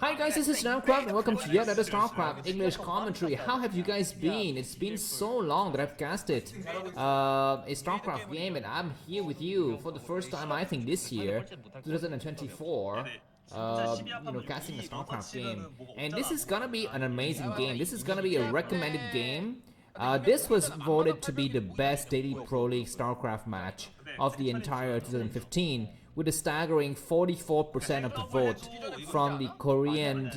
Hi guys, this is StarCraft and welcome to yet another StarCraft English commentary. How have you guys been? It's been so long that I've casted a StarCraft game and I'm here with you for the first time I think this year, 2024. Casting a StarCraft game. And this is gonna be an amazing game. This is gonna be a recommended game. This was voted to be the best Daily Pro League StarCraft match of the entire 2015, with a staggering 44% of the vote from the Korean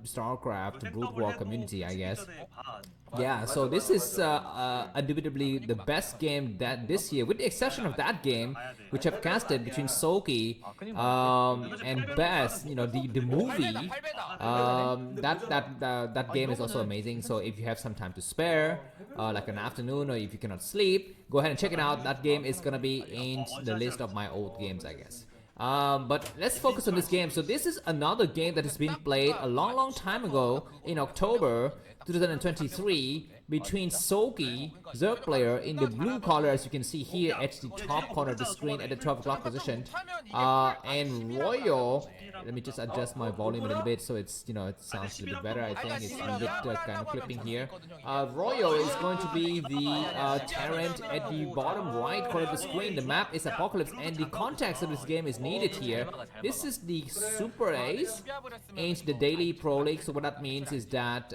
StarCraft Brood War community, I guess. Yeah, so this is indubitably the best game that this year, with the exception of that game, which I've casted between Soki and Best. You know, the movie. That game is also amazing. So if you have some time to spare, like an afternoon, or if you cannot sleep, go ahead and check it out. That game is gonna be in the list of my old games, I guess. But let's focus on this game. So this is another game that has been played a long time ago in October 2023 between Soki, Zerg player, in the blue color, as you can see here at the top corner of the screen at the 12 o'clock position, and Royal. Let me just adjust my volume a little bit so it's, you know, it sounds a little bit better. I think it's a bit kind of clipping here. Royal is going to be the Tyrant at the bottom right corner of the screen. The map is Apocalypse, and the context of this game is needed here. This is the Super Ace and the Daily Pro League. So what that means is that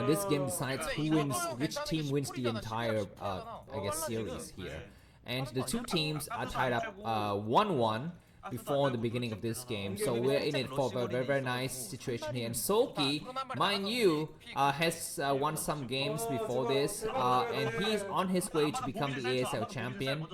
this game decides who wins, which team wins the entire I guess series here, and the two teams are tied up 1-1 before the beginning of this game. So we're in it for a very nice situation here. And Soki, mind you, has won some games before this, and he's on his way to become the ASL champion.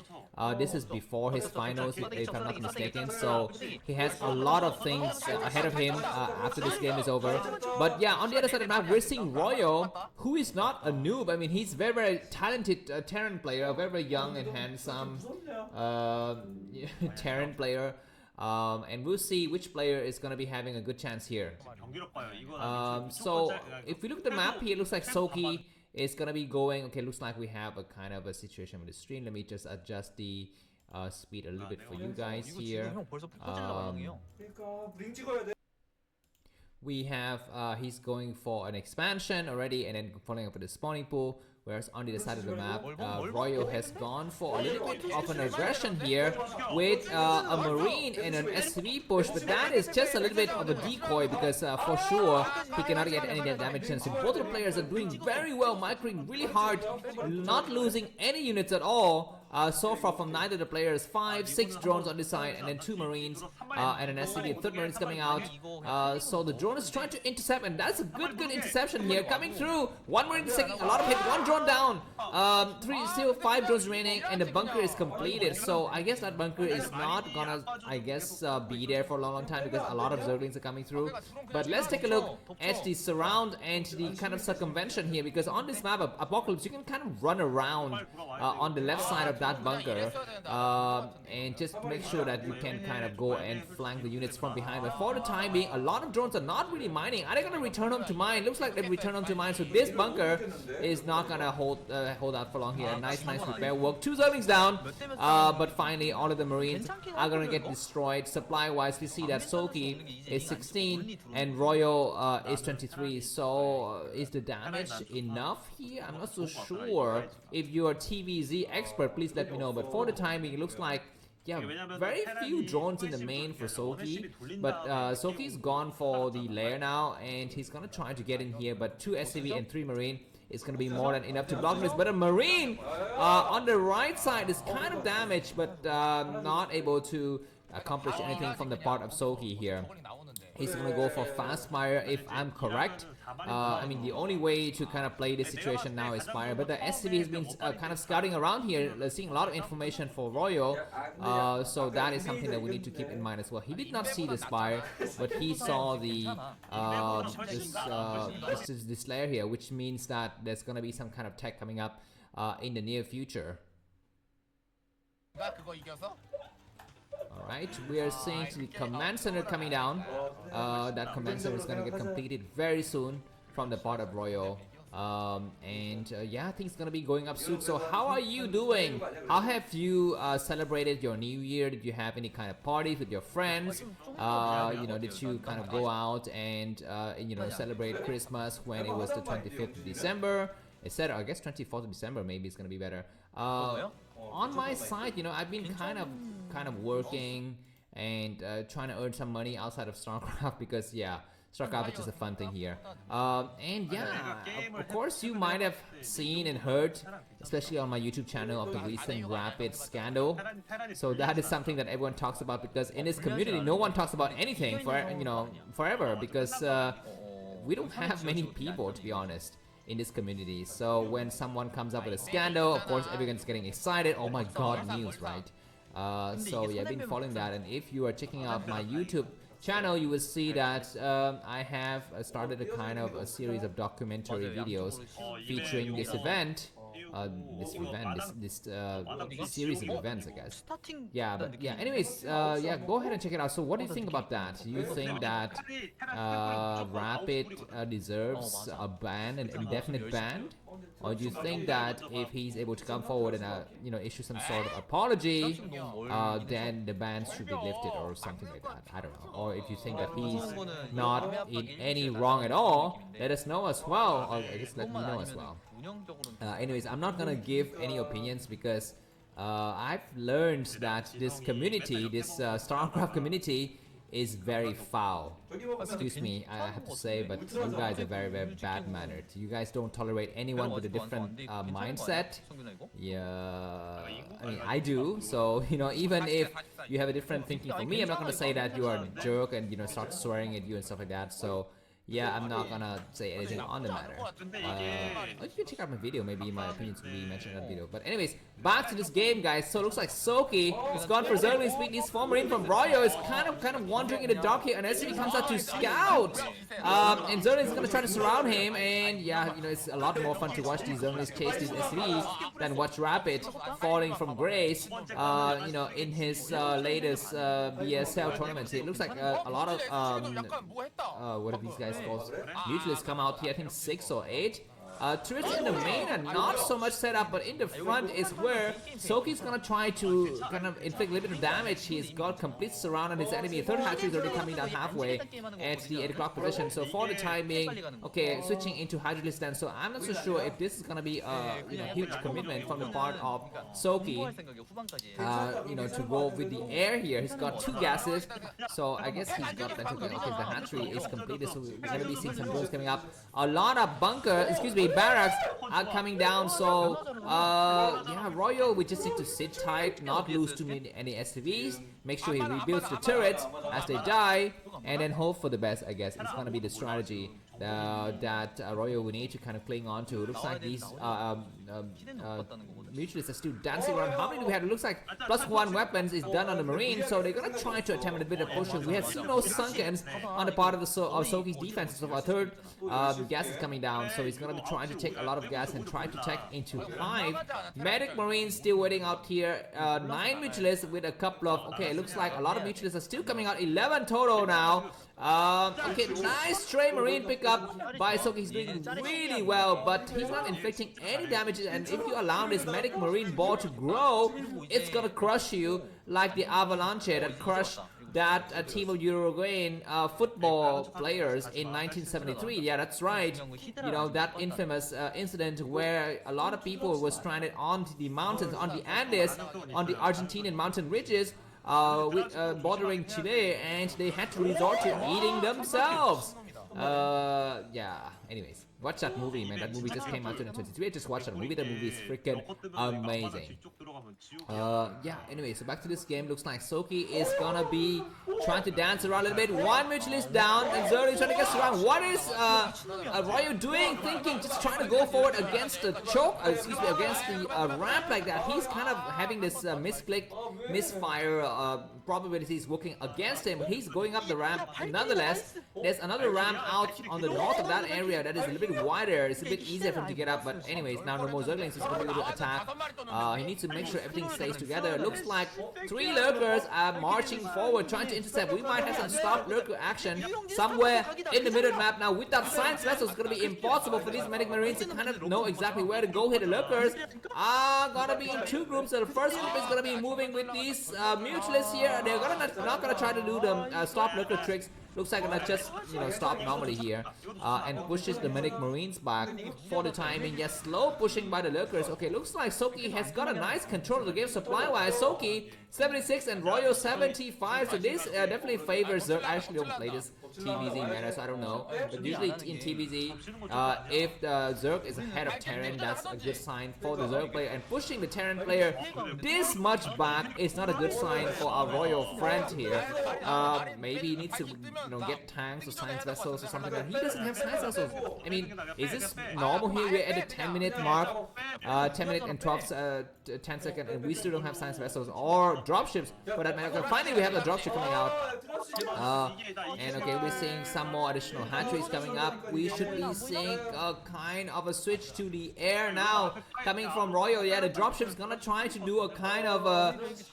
This is before his finals, if I'm not mistaken. So he has a lot of things ahead of him after this game is over. But yeah, on the other side of the map, we're seeing Royal, who is not a noob. I mean, he's very talented Terran player, a very young and handsome Terran player. And we'll see which player is going to be having a good chance here. So if we look at the map here, it looks like Soki is going to be going. Okay, looks like we have a kind of a situation with the stream. Let me just adjust the speed a little bit for you guys here. We have he's going for an expansion already, and then following up with the spawning pool. Whereas on the other side of the map, Royal has gone for a little bit of an aggression here with a Marine and an SCV push, but that is just a little bit of a decoy, because for sure he cannot get any damage chance. And both of the players are doing very well, microing really hard, not losing any units at all. So far from neither of the players. 5-6 drones on this side, and then 2 Marines and an SCV. A third Marine is coming out. So the drone is trying to intercept, and that's a good interception here. Coming through. 1 Marine taking a lot of hit. 1 drone down. 5 drones remaining, and the bunker is completed. So I guess that bunker is not gonna, I guess, be there for a long time, because a lot of Zerglings are coming through. But let's take a look at the surround and the kind of circumvention here, because on this map of Apocalypse, you can kind of run around on the left side of that bunker, and just make sure that you can kind of go and flank the units from behind. But for the time being, a lot of drones are not really mining. Are they gonna return home to mine? Looks like they return home to mine, so this bunker is not gonna hold out for long here. Nice repair work. 2 Zerglings down, but finally all of the Marines are gonna get destroyed. Supply wise, we see that Soki is 16 and Royal is 23. So is the damage enough here? I'm not so sure. If you're a TVZ expert, please let me know. But for the time being, it looks like, yeah, very few drones in the main for Soki. But Soki's gone for the lair now, and he's gonna try to get in here. But 2 SCV and 3 Marine is gonna be more than enough to block this. But a Marine on the right side is kind of damaged, but not able to accomplish anything from the part of Soki here. He's gonna go for fast fire, if I'm correct. I mean, the only way to kind of play this situation now is fire, but the SCV has been kind of scouting around here, seeing a lot of information for Royal, so that is something that we need to keep in mind as well. He did not see the Spire, but he saw the this layer here, which means that there's gonna be some kind of tech coming up in the near future. Alright, we are seeing the command center coming down. That command center is going to get completed very soon from the part of Royal. Yeah, I think it's gonna be going up soon. So how are you doing? How have you celebrated your new year? Did you have any kind of parties with your friends? You know, did you kind of go out and you know, celebrate Christmas when it was the 25th of December, etc.? I guess 24th of December maybe it's gonna be better. On my side, you know, I've been kind of working and trying to earn some money outside of StarCraft because yeah, StarCraft is just a fun thing here. And yeah, of course you might have seen and heard, especially on my YouTube channel, of the recent Rapid scandal. So that is something that everyone talks about because in this community, no one talks about anything for, you know, forever because we don't have many people, to be honest, in this community. So when someone comes up with a scandal, of course everyone's getting excited. Oh my god, news, right? So yeah, I've been following that, and if you are checking out my YouTube channel, you will see that I have started a kind of a series of documentary videos featuring this event, this series of events, I guess. Yeah, but yeah, anyways, yeah, go ahead and check it out. So what do you think about that? Do you think that Rapid deserves a ban, an indefinite ban? Or do you think that if he's able to come forward and you know, issue some sort of apology, then the ban should be lifted or something like that? I don't know. Or if you think that he's not in any wrong at all, let us know as well. Or I guess let me know as well. Anyways, I'm not gonna give any opinions because I've learned that this community, this StarCraft community, is very foul. Excuse me, I have to say, but you guys are very, very bad mannered. You guys don't tolerate anyone with a different mindset. Yeah, I mean, I do. So, you know, even if you have a different thinking from me, I'm not gonna say that you are a jerk and, you know, start swearing at you and stuff like that. So yeah, I'm not gonna say anything on the matter. You can check out my video, maybe my opinions will be mentioned in that video. But anyways, back to this game, guys. So it looks like Soki has gone for Zergling's Speed. This former in from Royo is kind of wandering in the dark here, and SCV comes out to scout. And Zergling's gonna try to surround him, and yeah, you know, it's a lot more fun to watch these Zerglings chase these SCVs than watch Rapid falling from grace. You know, in his latest BSL tournament, it looks like a lot of what are these guys? Mutualists come out here, I think 6 or 8. Turrets in the main are not so much set up, but in the front is where Soki's gonna try to kind of inflict a little bit of damage. He's got complete surround on his enemy. Third hatchery is already coming down halfway at the 8 o'clock position. So for the time being, okay, switching into Hydralisk then. So I'm not so sure if this is gonna be a huge commitment from the part of Soki. You know, to go with the air here. He's got 2 gases, so I guess he's got plenty of. Okay, the hatchery is completed, so we're gonna be seeing some drones coming up. A lot of barracks are coming down, so yeah, Royal, we just need to sit tight, not lose too many SCVs, make sure he rebuilds the turrets as they die, and then hope for the best. I guess it's gonna be the strategy that Royal will need to kind of cling on to. It looks like these Mutualists are still dancing around. How many do we have? It looks like +1 weapons is done on the Marine, so they're gonna try to attempt a bit of pushing. We have seen no Sunkens on the part of Soki's defense. So our third gas is coming down, so he's gonna be trying to take a lot of gas and try to take into Hive. Medic Marines still waiting out here. 9 Mutualists with a couple of. Okay, it looks like a lot of Mutualists are still coming out. 11 total now. Okay, nice stray Marine pickup by Soki. He's doing really well, but he's not inflicting any damages, and if you allow this Medic Marine ball to grow, it's gonna crush you like the Avalanche that crushed that team of Uruguayan football players in 1973. Yeah, that's right. You know, that infamous incident where a lot of people were stranded on the mountains, on the Andes, on the Argentinian mountain ridges, bordering Chile, and they had to resort to eating themselves. Yeah, anyways, watch that movie, man. That movie just came out in 2023. I just watched that movie. The movie is freaking amazing. Yeah, anyway, so back to this game. Looks like Soki is gonna be trying to dance around a little bit. 1 Mutualist down, and Zerli trying to get around. What is Royo doing? Thinking, just trying to go forward against the choke, excuse me, against the ramp like that. He's kind of having this misfire probabilities working against him. He's going up the ramp nonetheless. There's another ramp out on the north of that area that is a little bit bit wider, it's a bit easier for him to get up. But anyways, now no more Zerglings, he's going to be able to attack. He needs to make sure everything stays together. Looks like 3 lurkers are marching forward, trying to intercept. We might have some stop lurker action somewhere in the middle map. Now with that science vessel, it's going to be impossible for these medic marines to kind of know exactly where to go here. The lurkers are going to be in 2 groups. So the first group is going to be moving with these mutualists here. They're not going to try to do the stop lurker tricks. Looks like gonna just, stop normally here and pushes the medic marines back for the timing. Yes, slow pushing by the lurkers. Okay, looks like Soki has got a nice control of the game supply-wise. Soki 76 and Royo 75. So this definitely favors Zerg. I actually don't play this TVZ meta, so I don't know. But usually in TVZ, if the Zerg is ahead of Terran, that's a good sign for the Zerg player. And pushing the Terran player this much back is not a good sign for our Royal friend here. Maybe he needs to get tanks or science vessels or something like that. He doesn't have science vessels. I mean, is this normal here? We're at the 10-minute mark, 10 minutes and 10 seconds, and we still don't have science vessels or dropships for that matter. Finally, we have a dropship coming out. And okay, we're seeing some more additional hatcheries coming up. We should be seeing a kind of a switch to the air now coming from Royal. Yeah, the dropship's gonna try to do a kind of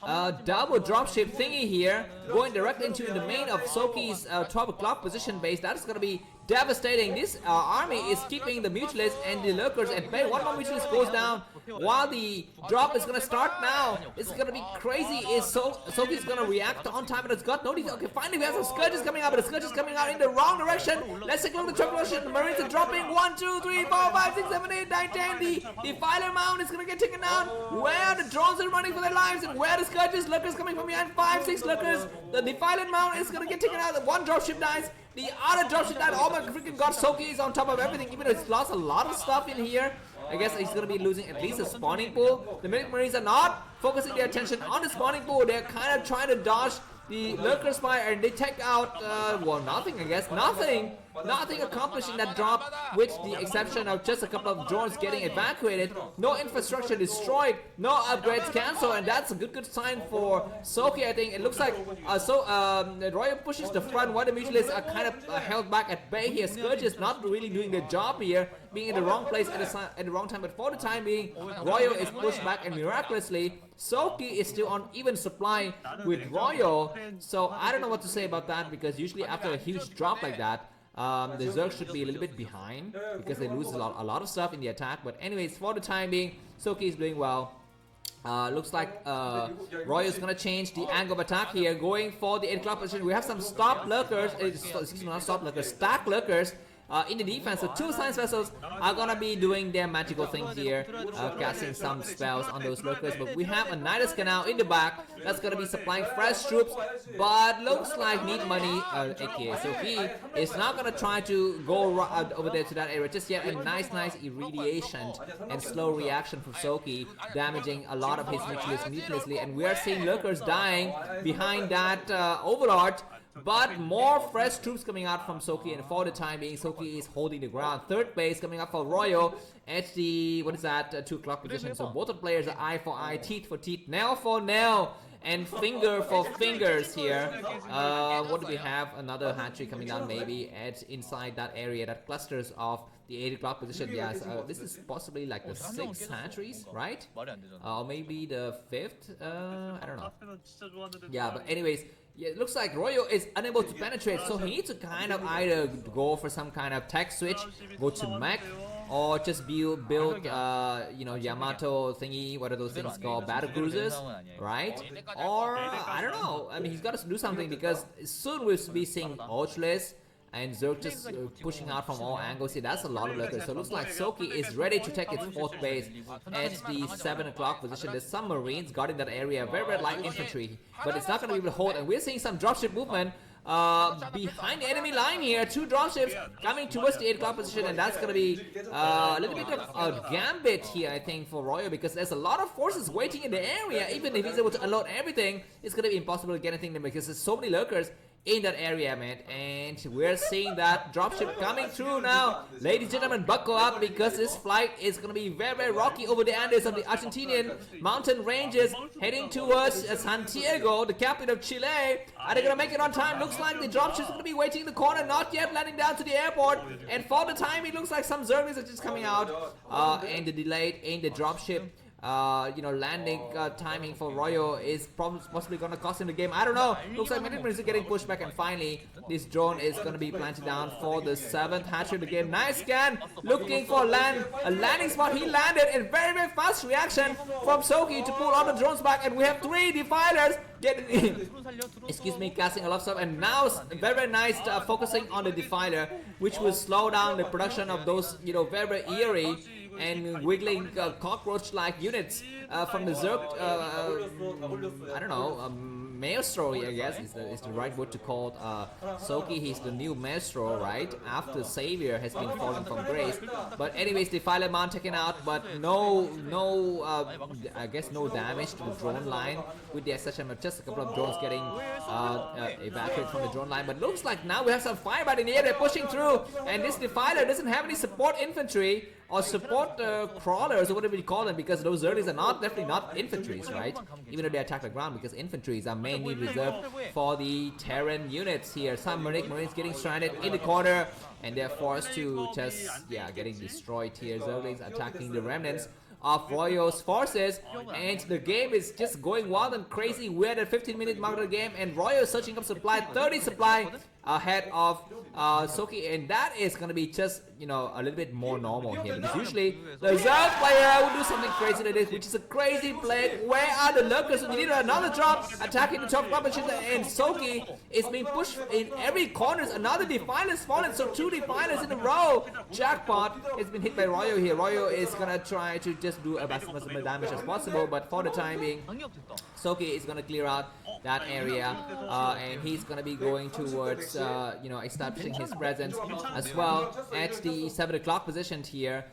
a double dropship thingy here, going directly into the main of Soki's 12 o'clock position base. That is gonna be devastating. This army is keeping the mutualists and the lurkers at bay. One more mutualist goes down while the drop is gonna start now. It's gonna be crazy. Is Soki's gonna react on time, but it's got no defense. Okay, finally we have some scourges coming out, but the scourges coming out in the wrong direction. Let's take a look at the triple. The Marines are dropping 1, 2, 3, 4, 5, 6, 7, 8, 9, 10. The Defiler Mound is gonna get taken down. Where the drones are running for their lives, and where the scourges, lurkers coming from behind. 5, 6 lurkers. The Defiler Mound is gonna get taken out. The one dropship dies. The other dropship died. Oh my freaking god, Soki is on top of everything, even though he's lost a lot of stuff in here. I guess he's gonna be losing at least a spawning pool. The medic marines are not focusing their attention on the spawning pool. They're kind of trying to dodge the lurker spire, and they take out well, nothing. I guess nothing accomplished in that drop, with the exception of just a couple of drones getting evacuated. No infrastructure destroyed, no upgrades cancelled, and that's a good sign for Soki. I think it looks like Royal pushes the front while the mutualists are kind of held back at bay here. Scourge is not really doing their job here, being in the wrong place at the wrong time, but for the time being, Royal is pushed back, and miraculously Soki is still on even supply with Royal. So I don't know what to say about that, because usually after a huge drop like that, the Zerg should be a little bit behind because they lose a lot of stuff in the attack. But anyways, for the time being, Soki is doing well. Looks like Roy is gonna change the angle of attack here, going for the 8 o'clock position. We have some stop lurkers, excuse me, not stop lurkers, stack lurkers in the defense. So 2 science vessels are gonna be doing their magical things here, casting some spells on those lurkers. But we have a Nidus Canal in the back that's gonna be supplying fresh troops, but looks like Need Money, aka Soki, is not gonna try to go over there to that area just yet. A nice irradiation and slow reaction from Soki, damaging a lot of his mutualists needlessly, and we are seeing lurkers dying behind that overlord. But more fresh troops coming out from Soki, and for the time being, Soki is holding the ground. Third base coming up for Royal at the, 2 o'clock position. So both the players are eye for eye, teeth for teeth, nail for nail, and finger for fingers here. What do we have? Another hatchery coming down maybe at inside that area, that clusters of the 8 o'clock position. Yes, this is possibly like the 6 hatcheries, right? Or maybe the 5th, I don't know. Yeah, but anyways, yeah, it looks like Royo is unable to penetrate, so he needs to kind of either go for some kind of tech switch, go to mech, or just build Yamato thingy, what are those things called, battle cruisers, right? Or I don't know. I mean, he's got to do something, because soon we'll be seeing Ultras and Zerg just pushing out from all angles here. That's a lot of lurkers. So it looks like Soki is ready to take its 4th base at the 7 o'clock position. There's some Marines guarding that area, very light infantry, but it's not going to be able to hold. And we're seeing some dropship movement behind the enemy line here. 2 dropships coming towards the 8 o'clock position, and that's going to be a little bit of a gambit here, I think, for Royo, because there's a lot of forces waiting in the area. Even if he's able to unload everything, it's going to be impossible to get anything there, because there's so many lurkers in that area, man. And we're seeing that dropship coming through now. Ladies and gentlemen, buckle up because this flight is going to be very, very rocky over the Andes of the Argentinian mountain ranges, heading towards Santiago, the capital of Chile. Are they going to make it on time? Looks like the dropship is going to be waiting in the corner, not yet landing down to the airport. And for the time, it looks like some Zerglings are just coming out. And the delay in the dropship, landing timing for Royo is possibly going to cost him the game. I don't know. Looks like Management is getting pushed back, and finally this drone is going to be planted down for the 7th hatchery of the game. Nice scan, looking for a landing spot. He landed, and very, very fast reaction from Soki to pull all the drones back, and we have 3 defilers getting casting a lot of stuff, and now very, very nice focusing on the defiler, which will slow down the production of those very, very eerie and wiggling cockroach-like units from the Zerg, I don't know, Maestro, I guess is the right word to call Soki. He's the new Maestro, right? After Savior has been fallen from grace. But anyways, Defiler Mount taken out, but I guess no damage to the drone line, with the exception of just a couple of drones getting evacuated from the drone line. But looks like now we have some firebite in the air. They're pushing through, and this Defiler doesn't have any support infantry or support crawlers or whatever you call them, because those Zerglings are definitely not infantries, right? Even though they attack the ground, because infantries are mainly reserved for the Terran units here. Some Marines getting stranded in the corner, and they're forced to just, getting destroyed here. Zerglings attacking the remnants of Royo's forces, and the game is just going wild and crazy. We're at the 15-minute mark of the game, and Royo is searching up supply, 30 supply ahead of Soki, and that is going to be just, a little bit more normal here, because usually the Zerg player will do something crazy like this, which is a crazy play. Where are the lurkers? We need another drop, attacking the top competition, and Soki is being pushed in every corner. Another Defiler is fallen, so 2 Defilers in a row. Jackpot has been hit by Royo here. Royo is going to try to just do as much damage as possible, but for the time being, Soki is going to clear out that area, and he's going to be going towards establishing his presence as well at the 7 o'clock position here,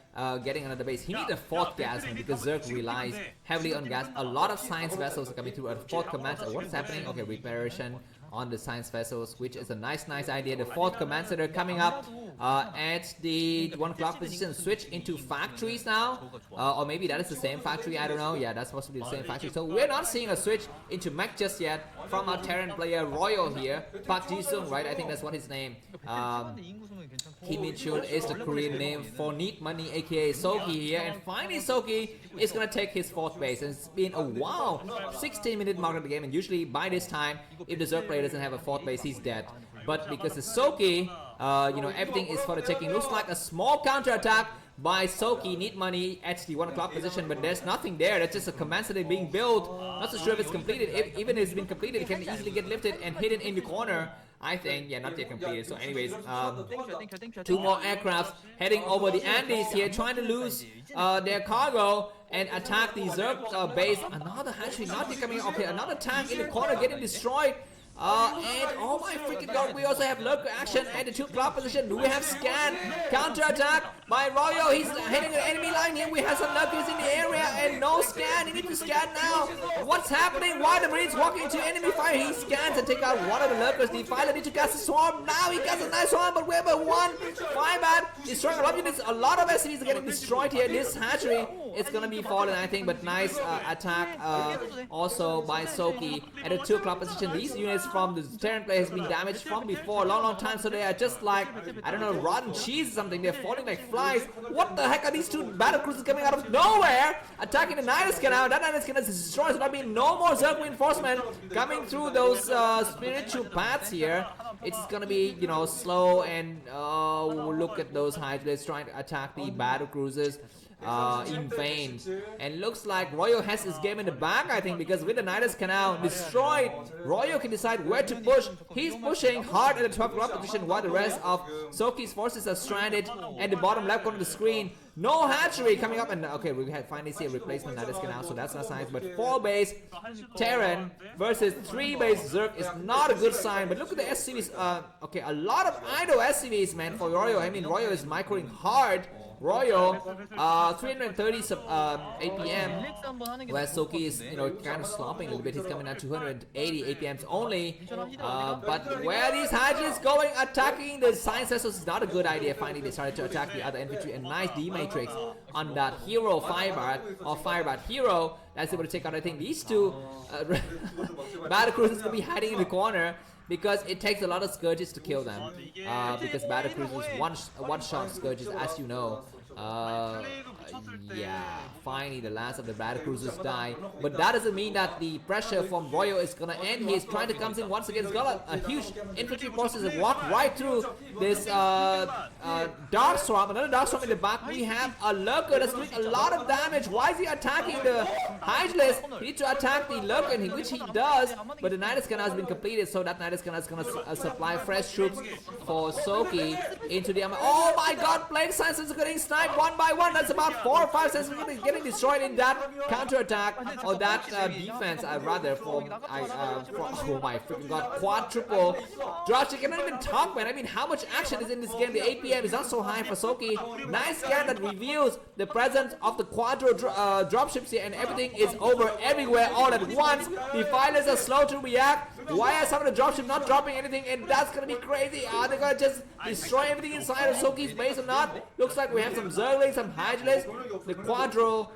getting another base. He needs a 4th gas because Zerg relies heavily on gas. A lot of science vessels are coming through at 4th command. So what's happening? Okay, reparation on the science vessels, which is a nice idea. The 4th command center coming up at the 1 o'clock position. Switch into factories now, or maybe that is the same factory, I don't know. Yeah, that's possibly the same factory. So we're not seeing a switch into mech just yet from our Terran player Royo here. Park Ji-sung, right? I think that's what his name. Kim In-chul is the Korean name for Neat Money, aka Soki here, and finally Soki is gonna take his 4th base. And it's been a 16-minute mark of the game, and usually by this time, if the Zerg player doesn't have a 4th base, he's dead. But because it's Soki, everything is for the taking. Looks like a small counter attack by Soki, Neat Money at the 1 o'clock position, but there's nothing there. That's just a command center being built. Not so sure if it's completed. Even if it's been completed, it can easily get lifted and hidden in the corner, I think. Yeah, not yet completed. So anyways, 2 more aircrafts heading over the Andes here, trying to lose their cargo and attack the Zerg base. Another hatchery not yet coming. Okay, another tank in the corner getting destroyed. And oh my freaking god, we also have lurker action at the 2 o'clock position. Do we have scan? Counter attack by Royo. He's hitting an enemy line here. We have some lurkers in the area and no scan. He needs to scan now. What's happening? Why the Marines walking into enemy fire? He scans and take out one of the lurkers. Defiler needs to cast a swarm. Now he casts a nice swarm, but we have a 1 firebat destroying a lot of units. A lot of SCVs are getting destroyed here. This hatchery is gonna be fallen, I think, but nice attack also by Soki at the 2 o'clock position. These units from the Terran player has been damaged from before, a long time, so they are just like, I don't know, rotten cheese or something. They're falling like flies. What the heck are these 2 battle cruisers coming out of nowhere, attacking the Nidus Canal? That Nidus Canal is destroyed, so there'll be no more Zerg reinforcement coming through those spiritual paths here. It's gonna be, slow, and look at those Hydras trying to attack the battle cruisers in vain. And looks like Royo has his game in the bag, I think, because with the Nidus Canal destroyed, Royo can decide where to push. He's pushing hard at the 12 o'clock position, while the rest of Soki's forces are stranded at the bottom left corner of the screen. No hatchery coming up, and okay, we finally see a replacement Nidus Canal, so that's not nice. But 4 base Terran versus 3 base Zerg is not a good sign. But look at the SCVs. Okay, a lot of idle SCVs, man, for Royo. I mean, Royo is microing hard Royal. 330 APM, where Soki is, kind of slopping a little bit. He's coming at 280 APMs only. But where these Hydras going, attacking the Science Vessels is not a good idea. Finally, they started to attack the other infantry. A nice D-Matrix on that hero Firebird, or Firebird hero. That's able to take out, I think, these two Battlecruisers will be hiding in the corner, because it takes a lot of Scourges to kill them. Because Battlecruisers one-shot Scourges, as you know. Yeah, finally the last of the Battlecruisers die, but that doesn't mean that the pressure from Royo is gonna end. He is trying to come in once again. He's got a huge infantry forces that walk right through this Dark Swarm. Another Dark Swarm in the back. We have a Lurker that's doing a lot of damage. Why is he attacking the Hydralisk? He needs to attack the Lurker, which he does, but the Nidus Canal has been completed, so that Nidus Canal is gonna supply fresh troops for Soki into the armor. Oh my god, Plague Sciences are getting sniped one by one. That's about 4 or 5 Sciences getting destroyed in that counter-attack, or that defense, rather, oh my freaking god, quadruple Josh, you cannot even talk, man. I mean, how much action is in this game? The APM is not so high for Soki. Nice scan that reveals the presence of the quadro dropships here, and everything is over everywhere all at once. The Defilers are slow to react. Why are some of the dropships not dropping anything? And that's gonna be crazy. Are they gonna just destroy everything inside of Soki's base or not? Looks like we have some Zerglings, some Hydralisks. The quadro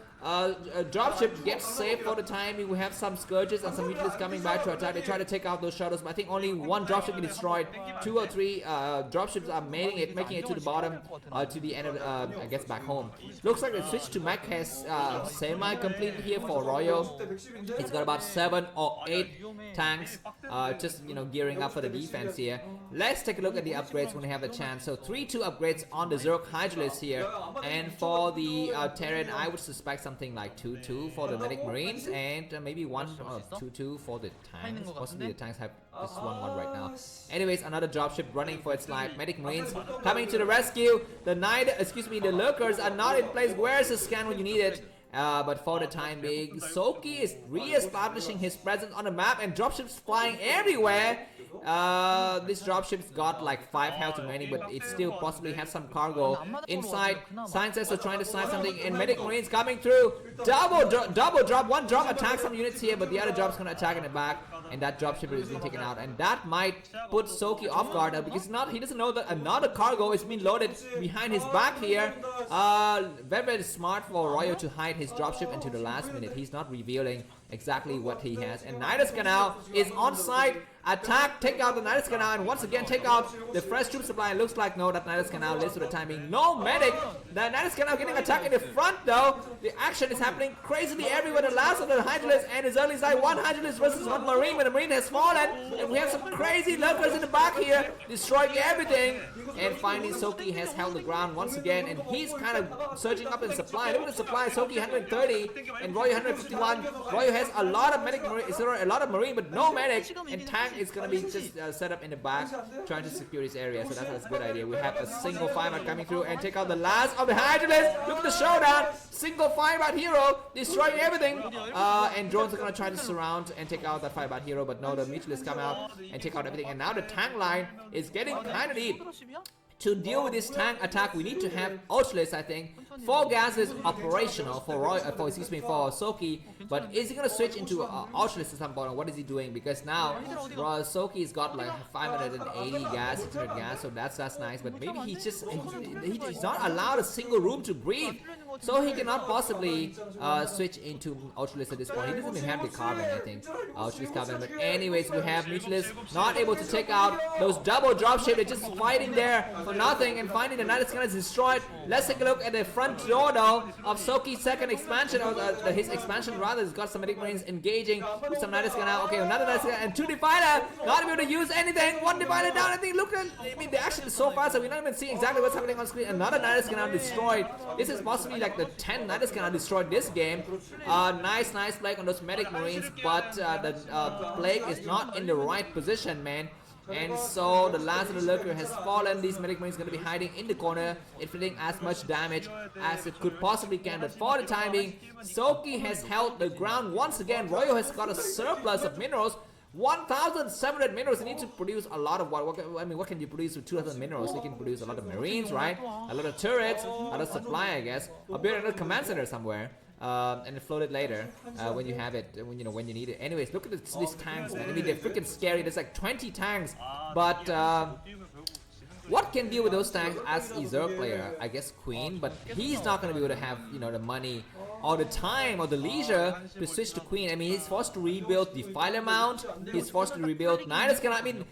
dropship gets saved for the time. We have some Scourges and some Mutilis coming back to attack. They try to take out those shadows, but I think only one dropship is destroyed. 2 or 3 dropships are making it to the bottom, to the end of I guess back home. Looks like the switch to mech has semi-complete here for Royo. It's got about 7 or 8 tanks, just gearing up for the defense here. Let's take a look at the upgrades when we have a chance. So 3-2 upgrades on the Zerg Hydralisk here, and for the Terran, I would suspect something like 2-2 for the Medic Marines, and maybe 2-2 for the tanks. Possibly the tanks have just 1-1 right now. Anyways, another dropship running for its life. Medic Marines coming to the rescue. The the Lurkers are not in place. Where's the scan when you need it? But for the time being, Soki is re-establishing his presence on the map, and dropships flying everywhere. This dropship's got like 5 health remaining, but it still possibly has some cargo inside. Scientists are trying to snipe something, and Medic Marines coming through. Double drop, one drop attacks some units here, but the other drop's gonna attack in the back, and that dropship is being taken out, and that might put Soki off guard because he doesn't know that another cargo is being loaded behind his back here. Very, very smart for Royo to hide his dropship until the last minute. He's not revealing exactly what he has, and Nidus Canal is on site. Attack, take out the Nidus Canal, and once again take out the fresh troop supply. It looks like no, that Nidus Canal lives for the time being. No medic. The Nidus Canal getting attacked in the front though. The action is happening crazily everywhere. The last of the Hydralisk and his early side, 1 Hydralisk versus 1 Marine, but the Marine has fallen, and we have some crazy Lurkers in the back here, destroying everything. And finally, Soki has held the ground once again, and he's kind of surging up in supply. Look at the supply. Soki 130 and Royo 151. Royo has a lot of medic, a lot of Marine, but no medic, and tank is going to be just set up in the back, trying to secure this area. So that's a good idea. We have a single Firebird coming through and take out the last of the Hydralisk. Look at the showdown. Single Firebird hero destroying everything. And drones are going to try to surround and take out that Firebird hero, but no, the Mutilis come out and take out everything. And now the tank line is getting kind of deep. To deal with this tank attack, we need to have Ultralisk, I think. 4 gas is operational for Soki, but is he gonna switch into Ultralisk at some point, or what is he doing? Because now Soki's got like 580 gas, 600 gas, so that's nice. But maybe he's not allowed a single room to breathe, so he cannot possibly switch into Ultralisk at this point. He doesn't even have the carbon, I think. Ultralisk carbon. But anyways, we have Mutilis not able to take out those double dropship. They're just fighting there for nothing, and finally the Nidus Canal is destroyed. Let's take a look at the front door though of Soki's second expansion, or his expansion rather. He's got some Medic Marines engaging with some Nidus Canal. Okay, another Nidus Canal and 2 Defiler. Not able to use anything. 1 Defiler down. I think. Look at. I mean, the action is so fast that we're not even seeing exactly what's happening on screen. Another Nidus Canal destroyed. This is possibly like the 10th Nidus Canal destroyed this game. Nice plague on those Medic Marines, but the plague is not in the right position, man. And so the last of the Lurker has fallen. These Medic Marines going to be hiding in the corner, inflicting as much damage as it could possibly can. But for the time being, Soki has held the ground once again. Royo has got a surplus of minerals. 1,700 minerals. You need to produce a lot of what can you produce with 2,000 minerals? You can produce a lot of marines, right? A lot of turrets, a lot of supply, I guess. I'll build another command center somewhere. And float it later when you have it, when you need it. Anyways, look at these tanks, man. I mean, they're freaking scary. There's like 20 tanks, but what can deal with those tanks as a Zerg player? I guess Queen, but he's not gonna be able to have the money or the time or the leisure to switch to Queen. I mean, he's forced to rebuild Defiler Mount. He's forced to rebuild Nidus Canal. I mean,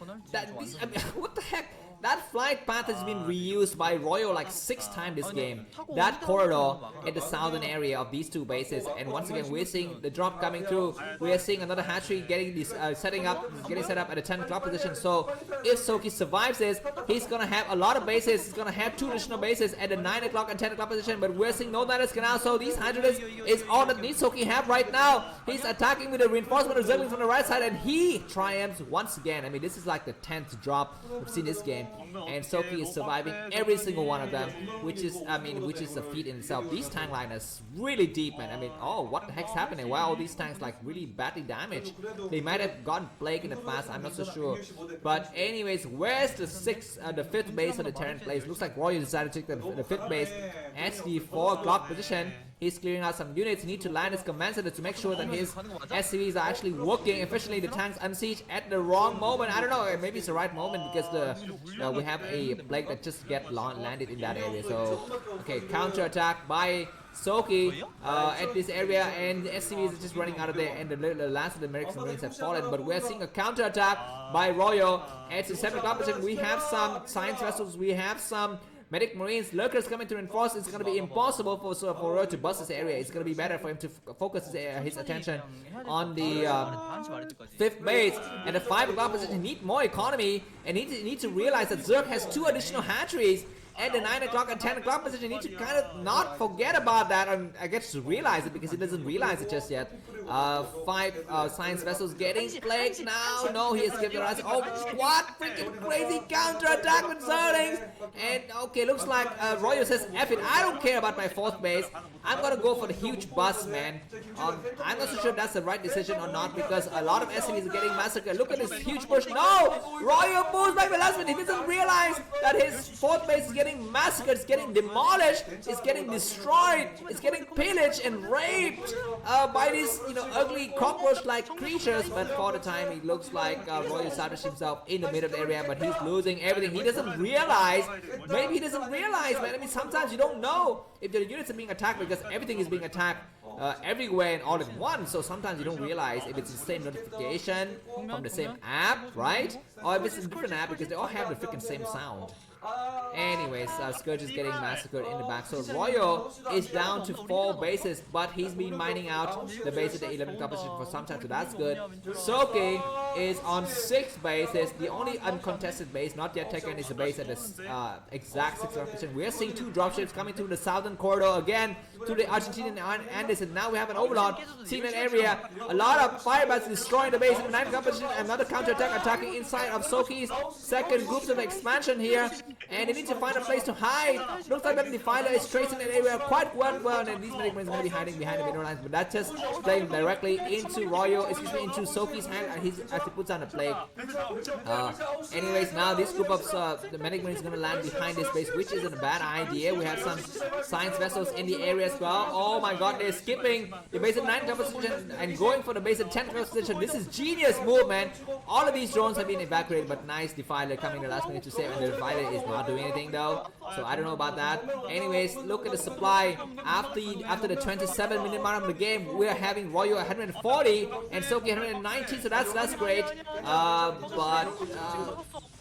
what the heck? That flight path has been reused by Royal like 6 times this game. That corridor in the southern area of these 2 bases, and once again we're seeing the drop coming through. We are seeing another hatchery getting this getting set up at a 10 o'clock position. So if Soki survives this, he's gonna have a lot of bases. He's gonna have 2 additional bases at the 9 o'clock and 10 o'clock position. But we're seeing no Nidus Canal, so these Hydralisks is all that needs Soki have right now. He's attacking with a reinforcement of Zerglings from the right side, and he triumphs once again. I mean, this is like the 10th drop we've seen this game. And Soki is surviving every single one of them, which is a feat in itself. These tank line is really deep, man. I mean, oh, what the heck's happening? Why are all these tanks like really badly damaged? They might have gotten plague in the past, I'm not so sure. But anyways, where's the 5th base for the Terran place? Looks like Royal decided to take the 5th base at the 4 o'clock position. He's clearing out some units. He needs to land his command center to make sure that his SCVs are actually working efficiently. The tanks unsiege at the wrong moment. I don't know, maybe it's the right moment because we have a plague that just landed in that area. So, okay, counter attack by Soki at this area, and the SCVs are just running out of there, and the last of the American Marines have fallen. But we're seeing a counter attack by Royal at the 7 o'clock position. We have some science vessels. We have some Medic Marines, Lurkers coming to reinforce. It's going to be impossible for Royal to bust this area. It's going to be better for him to focus his attention on the 5th base. And the 5 o'clock position need more economy, and need to realize that Zerg has 2 additional hatcheries at the 9 o'clock and 10 o'clock position. You need to kind of not forget about that, and I guess to realize it because he doesn't realize it just yet. 5 science vessels getting plagued now. No, he has given us. Oh, what freaking crazy counter attack with Zerglings. And okay, looks like Royal says, F it, I don't care about my 4th base. I'm gonna go for the huge bust, man. I'm not so sure if that's the right decision or not because a lot of SCVs are getting massacred. Look at this huge push. No! Royal moves back the last minute. He doesn't realize that his 4th base is getting massacred, it's getting demolished, it's getting destroyed, it's getting pillaged and raped by these ugly cockroach-like creatures. But for the time, it looks like Royal established himself in the middle of the area, but he's losing everything. He doesn't realize. Maybe he doesn't realize, man. I mean, sometimes you don't know if the units are being attacked because everything is being attacked everywhere and all at once. So sometimes you don't realize if it's the same notification from the same app, right? Or if it's a different app because they all have the freaking same sound. Anyways, Scourge is getting massacred in the back. So Royal is down to 4 bases, but he's been mining out the base at the 11th position for some time, so that's good. Soki is on 6 bases. The only uncontested base not yet taken is the base at the exact 6th position. We're seeing 2 dropships coming through the southern corridor again to the Argentinian Andes, and now we have an Overlord seen in area. A lot of firebats destroying the base in the 9th position. Another counter attack attacking inside of Soki's second groups of expansion here. And they need to find a place to hide. Looks like that the Defiler is tracing that area quite well, and these Medic Marines are going to be hiding behind the mineral lines, but that's just playing directly into Royal, excuse me, into Soki's hand as he puts on a plague. Anyways, now this group of the Medic Marines is going to land behind this base, which isn't a bad idea. We have some science vessels in the area as well. Oh my god, they're skipping the base at 9th position and going for the base at 10th position. This is genius move, man. All of these drones have been evacuated, but nice Defiler coming the last minute to save, and the Defiler is not doing anything though, so I don't know about that. Anyways, look at the supply. After the 27-minute mark of the game, we are having Royal 140 and Soki 190, so that's great.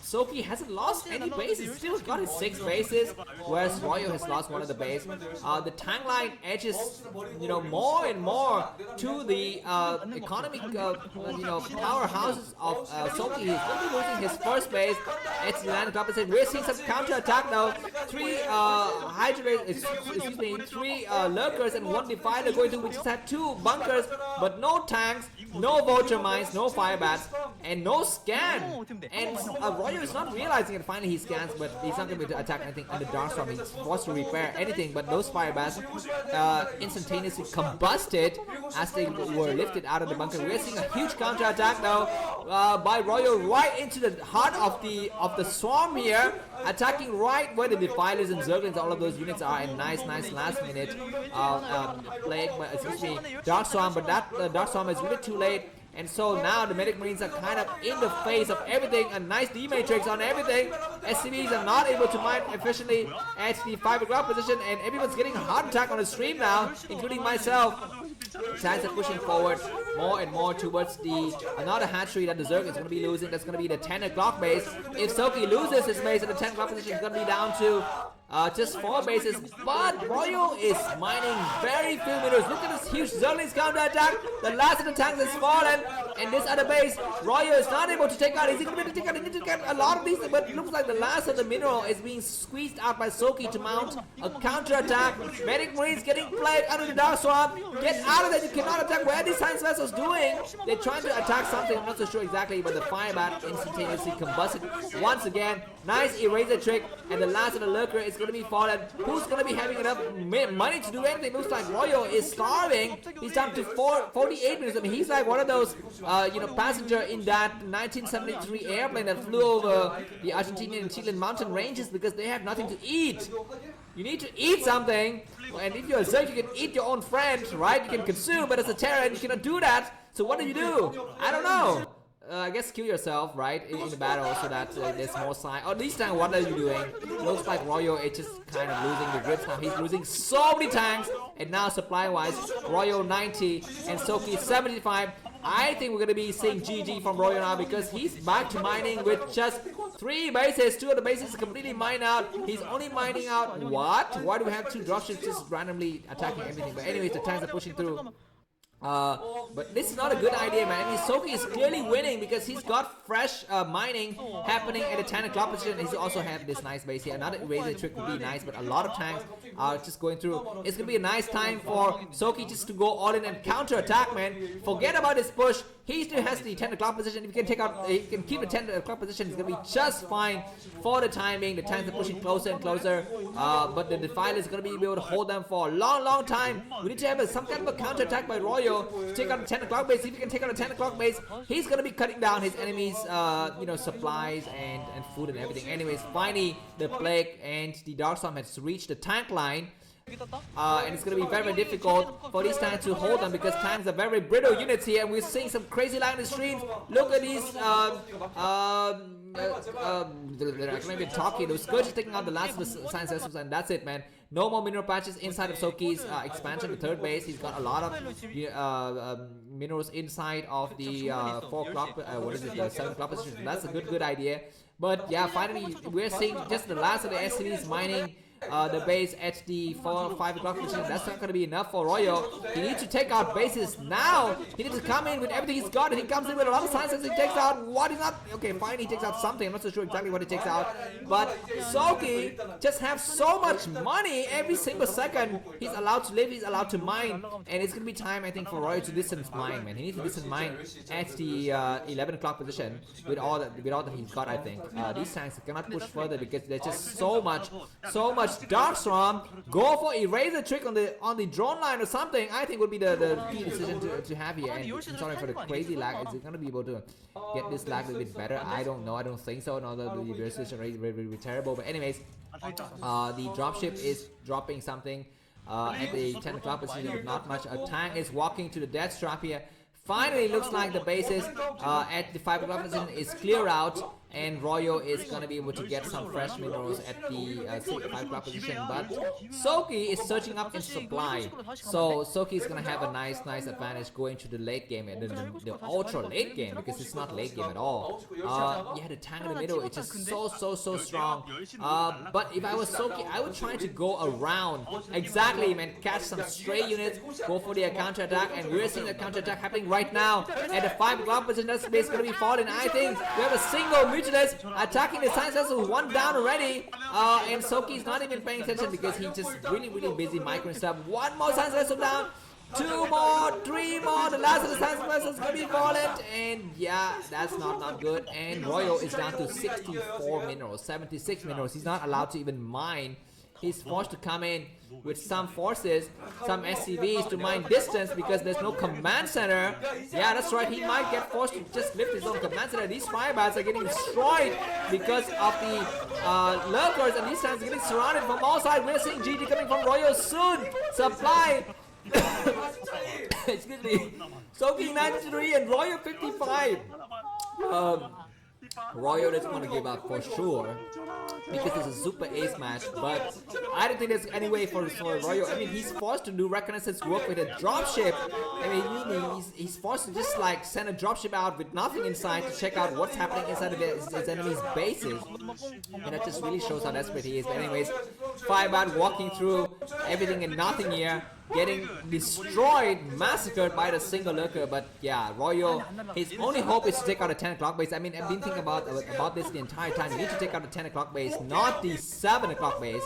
Soki hasn't lost any bases, still got his 6 bases, whereas Royal has lost one of the base. The tank line edges, more and more to the economic, powerhouses of Soki. He's going to be losing his 1st base. It's the 9 o'clock position. We're seeing some counter attack now. 3 lurkers and 1 Defiler going to. We just had 2 bunkers, but no tanks, no vulture mines, no firebats, and no scan. And Royal Royo is not realizing it. Finally he scans, but he's not going to attack anything under Darkstorm. He's forced to repair anything, but those fire bats instantaneously combusted as they were lifted out of the bunker. We're seeing a huge counter attack now by Royo right into the heart of the swarm here, attacking right where the Defilers and Zerglings, all of those units are. And nice last minute plague, excuse me, Darkstorm, but that Darkstorm is really too late. And so now the Medic Marines are kind of in the face of everything. A nice D-Matrix on everything. SCVs are not able to mine efficiently at the 5 o'clock position, and everyone's getting a heart attack on the stream now, including myself. Tanks are pushing forward more and more towards another hatchery that the Zerg is going to be losing. That's going to be the 10 o'clock base. If Soki loses his base at the 10 o'clock position, it's going to be down to just 4 bases, but Royo is mining very few meters. Look at this huge Zerglings counter attack. The last of the tanks has fallen, and this other base, Royo is not able to take out. Is he going to be able to take out? He needs to get a lot of these, but it looks like the last of the mineral is being squeezed out by Soki to mount a counter attack. Medic Marines getting played under the Darkstorm. Get out of there! You cannot attack. Where are these science vessels doing? They're trying to attack something. I'm not so sure exactly, but the firebat instantaneously combusted once again. Nice eraser trick, and the last of the lurker is going to be fallen. Who's going to be having enough money to do anything? Looks like Royo is starving. He's down to 48 minutes. I mean, he's like one of those, passenger in that 1973 airplane that flew over the Argentinian and Chilean mountain ranges because they have nothing to eat. You need to eat something, and if you're a Zerg, you can eat your own friend, right? You can consume, but as a Terran, you cannot do that. So what do? I don't know. I guess kill yourself, right, in the battle so that there's more sign. Oh, this time, what are you doing? Looks like Royo is just kind of losing the grips now. He's losing so many tanks, and now supply-wise, Royo 90 and Soki 75. I think we're going to be seeing GG from Royo now because he's back to mining with just 3 bases. 2 of the bases completely mined out. He's only mining out what? Why do we have 2 dropships just randomly attacking everything? But anyways, the tanks are pushing through. But this is not a good idea, man. I mean, Soki is clearly winning because he's got fresh mining happening at the 10 o'clock position. He's also have this nice base here. Another eraser trick would be nice, but a lot of tanks are just going through. It's gonna be a nice time for Soki just to go all in and counter attack, man. Forget about his push. He still has the 10 o'clock position. If he can take out, he can keep the 10 o'clock position, he's gonna be just fine for the timing. The tanks are pushing closer and closer, but the Defiler is gonna be able to hold them for a long time. We need to have some kind of a counter attack by Royo to take out the 10 o'clock base. If he can take out the 10 o'clock base, he's gonna be cutting down his enemies, supplies and food and everything. Anyways, finally the Plague and the Darkstorm has reached the tank line. And it's going to be very difficult for these tanks to hold them because tanks are very brittle units here, and we're seeing some crazy lag in the streams. Look at these I can't even talk here. The Scourge is taking out the last of the science vessels, and that's it, man. No more mineral patches inside of Soki's expansion, the 3rd base. He's got a lot of minerals inside of the 4 o'clock, the 7 o'clock position. That's a good idea. But yeah, finally we're seeing just the last of the SCVs mining the base at the 4 or 5 o'clock position. That's not going to be enough for Royo. He needs to take out bases now. He needs to come in with everything he's got, and he comes in with a lot of sciences. He takes out what is not okay. Fine, he takes out something. I'm not so sure exactly what he takes out, but Soki just have so much money every single second. He's allowed to live. He's allowed to mine, and it's going to be time, I think, for Royo to distance mine. Man, he needs to distance mine at the 11 o'clock position with all that he's got. I think these tanks cannot push further because there's just so much Darkstorm. Go for eraser trick on the drone line or something. I think would be the key decision to have here. And I'm sorry for the crazy lag. Is it gonna be able to get this lag a little bit better? I don't know. I don't think so. No, the decision rate is very terrible. But anyways, the dropship is dropping something at the 10 o'clock position with not much. A tank is walking to the death trap here. Finally, looks like the bases at the 5 o'clock position is clear out, and Royo is going to be able to get some fresh minerals at the 5 o'clock position. But Soki is searching up in supply, so Soki is going to have a nice advantage going to the late game and the ultra late game, because it's not late game at all. Yeah, the tank in the middle is just so strong. But if I was Soki, I would try to go around exactly, man, catch some stray units, go for the counter attack, and we're seeing the counter attack happening right now at the 5 o'clock position. That space is going to be falling. I think we have a single Mutilus attacking the science vessel, 1 down already, and Soki's not even paying attention because he's just really busy microing stuff. 1 more science vessel down. 2 more, 3 more. The last of the Sandspurs is going to be Violent. And yeah, that's not good. And Royo is down to 64 minerals, 76 minerals. He's not allowed to even mine. He's forced to come in with some forces, some SCVs to mine distance because there's no command center. Yeah, that's right. He might get forced to just lift his own command center. These firebats are getting destroyed because of the lurkers, and these times are getting surrounded from all sides. We're seeing GG coming from Royo soon. Supply. Excuse me. Soaking 93 and Royo 55. Royo doesn't want to give up for sure because it's a super ace match, but I don't think there's any way for Royo. I mean, he's forced to do reconnaissance work with a dropship. I mean, he's forced to just like send a dropship out with nothing inside to check out what's happening inside of his enemy's bases, and that just really shows how desperate he is. But anyways, Firebird walking through everything and nothing here, getting destroyed, massacred by the single lurker. But yeah, Royo, his only hope is to take out a 10 o'clock base. I mean, I've been thinking about this the entire time. You need to take out the 10 o'clock base, not the 7 o'clock base,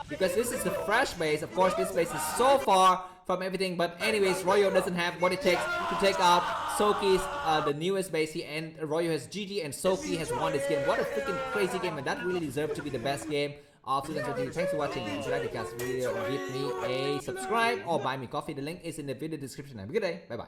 because this is the fresh base. Of course, this base is so far from everything, but anyways, Royo doesn't have what it takes to take out Soki's the newest base here, and Royo has GG and Soki has won this game. What a freaking crazy game, and that really deserved to be the best game of 2022. Thanks for watching. If you like the cast video, give me a subscribe or buy me coffee. The link is in the video description. Have a good day. Bye bye.